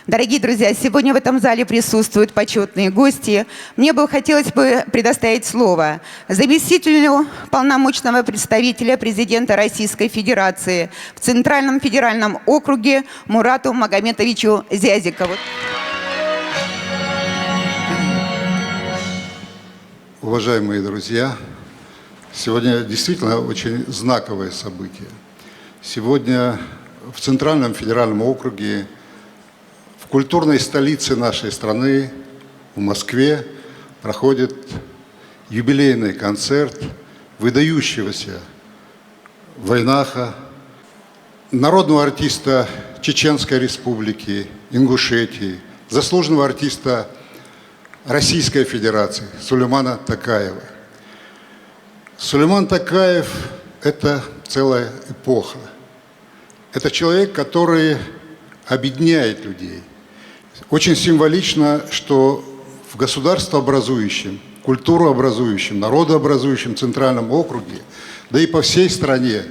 Дорогие друзья, сегодня в этом зале присутствуют почетные гости. Мне бы хотелось предоставить слово заместителю полномочного представителя президента Российской Федерации в Центральном федеральном округе Мурату Магометовичу Зязикову. Уважаемые друзья, сегодня действительно очень знаковое событие. Сегодня в Центральном федеральном округе, в культурной столице нашей страны, в Москве, проходит юбилейный концерт выдающегося войнаха, народного артиста Чеченской Республики, Ингушетии, заслуженного артиста Российской Федерации Сулеймана Токаева. Сулейман Токаев – это целая эпоха. Это человек, который объединяет людей. Очень символично, что в государствообразующем, культурообразующем, народообразующем Центральном округе, да и по всей стране,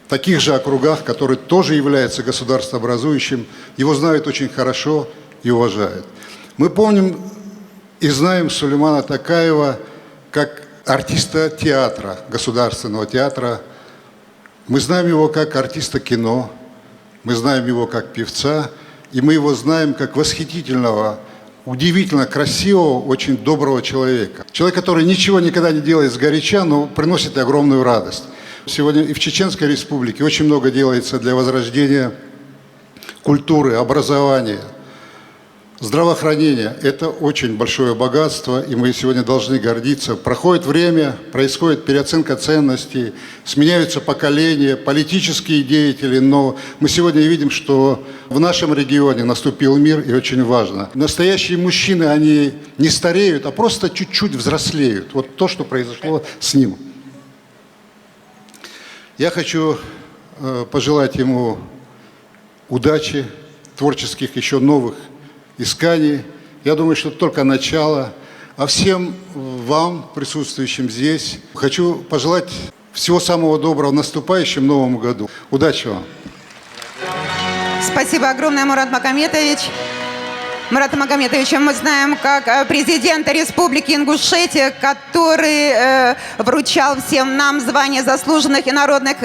в таких же округах, которые тоже являются государствообразующим, его знают очень хорошо и уважают. Мы помним и знаем Сулеймана Токаева как артиста театра, государственного театра. Мы знаем его как артиста кино, мы знаем его как певца, и мы его знаем как восхитительного, удивительно красивого, очень доброго человека. Человек, который ничего никогда не делает сгоряча, но приносит огромную радость. Сегодня и в Чеченской Республике очень много делается для возрождения культуры, образования, здравоохранения. Это очень большое богатство, и мы сегодня должны гордиться. Проходит время, происходит переоценка ценностей, сменяются поколения, политические деятели, но мы сегодня видим, что в нашем регионе наступил мир, и очень важно. Настоящие мужчины, они не стареют, а просто чуть-чуть взрослеют. Вот то, что произошло с ним. Я хочу пожелать ему удачи, творческих еще новых исканий. Я думаю, что это только начало. А всем вам, присутствующим здесь, хочу пожелать всего самого доброго в наступающем Новом году. Удачи вам! Спасибо огромное, Мурат Магометович. Мурата Магометовича мы знаем как президента Республики Ингушетия, который вручал всем нам звание заслуженных и народных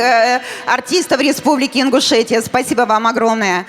артистов Республики Ингушетия. Спасибо вам огромное.